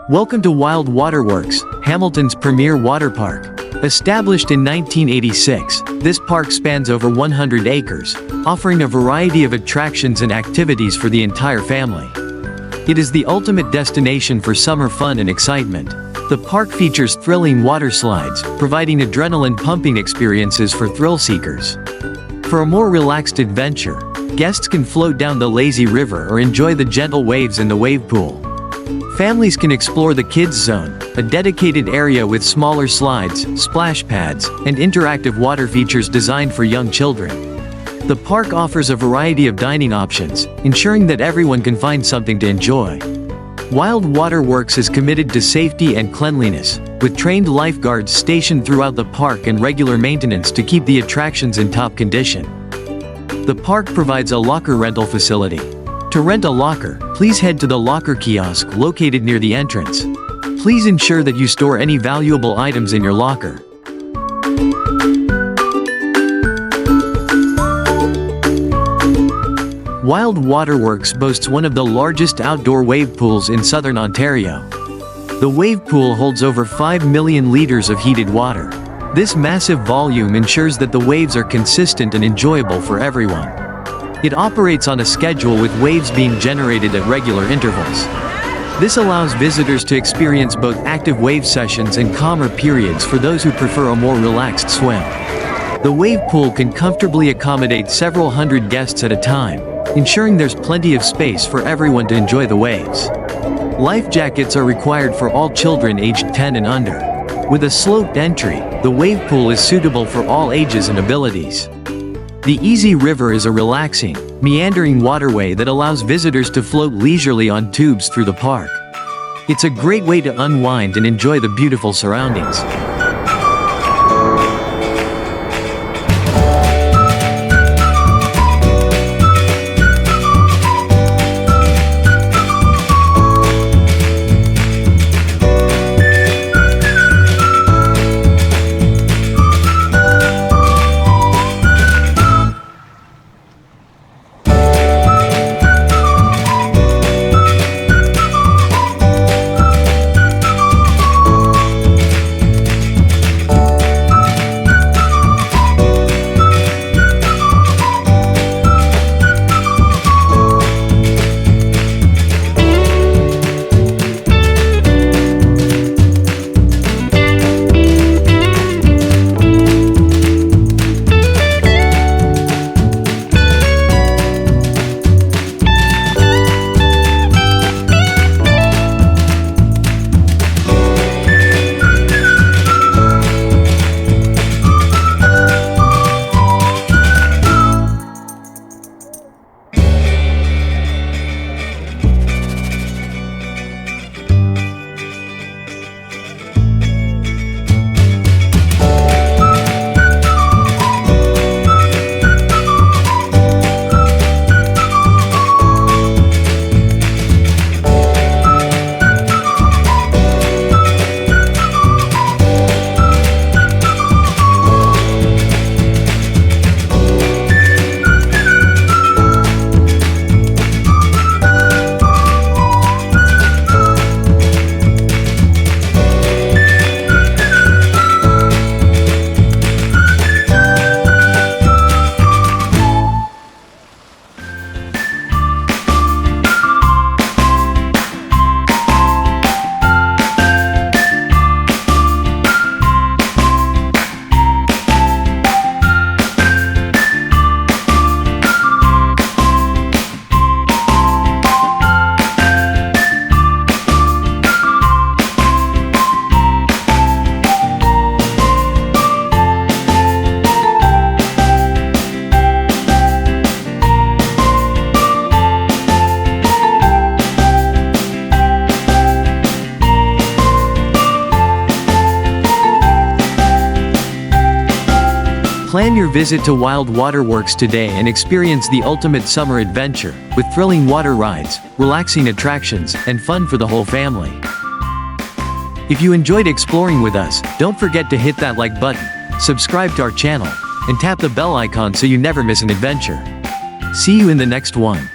Welcome to Wild Waterworks, Hamilton's premier water park. Established in 1986, this park spans over 100 acres, offering a variety of attractions and activities for the entire family. It is the ultimate destination for summer fun and excitement. The park features thrilling water slides, providing adrenaline-pumping experiences for thrill seekers. For a more relaxed adventure, guests can float down the lazy river or enjoy the gentle waves in the wave pool. Families can explore the Kids Zone, a dedicated area with smaller slides, splash pads, and interactive water features designed for young children. The park offers a variety of dining options, ensuring that everyone can find something to enjoy. Wild Waterworks is committed to safety and cleanliness, with trained lifeguards stationed throughout the park and regular maintenance to keep the attractions in top condition. The park provides a locker rental facility. To rent a locker, please head to the locker kiosk located near the entrance. Please ensure that you store any valuable items in your locker. Wild Waterworks boasts one of the largest outdoor wave pools in southern Ontario. The wave pool holds over 5 million liters of heated water. This massive volume ensures that the waves are consistent and enjoyable for everyone. It operates on a schedule with waves being generated at regular intervals. This allows visitors to experience both active wave sessions and calmer periods for those who prefer a more relaxed swim. The wave pool can comfortably accommodate several hundred guests at a time, ensuring there's plenty of space for everyone to enjoy the waves. Life jackets are required for all children aged 10 and under. With a sloped entry, the wave pool is suitable for all ages and abilities. The Easy River is a relaxing, meandering waterway that allows visitors to float leisurely on tubes through the park. It's a great way to unwind and enjoy the beautiful surroundings. Plan your visit to Wild Waterworks today and experience the ultimate summer adventure, with thrilling water rides, relaxing attractions, and fun for the whole family. If you enjoyed exploring with us, don't forget to hit that like button, subscribe to our channel, and tap the bell icon so you never miss an adventure. See you in the next one.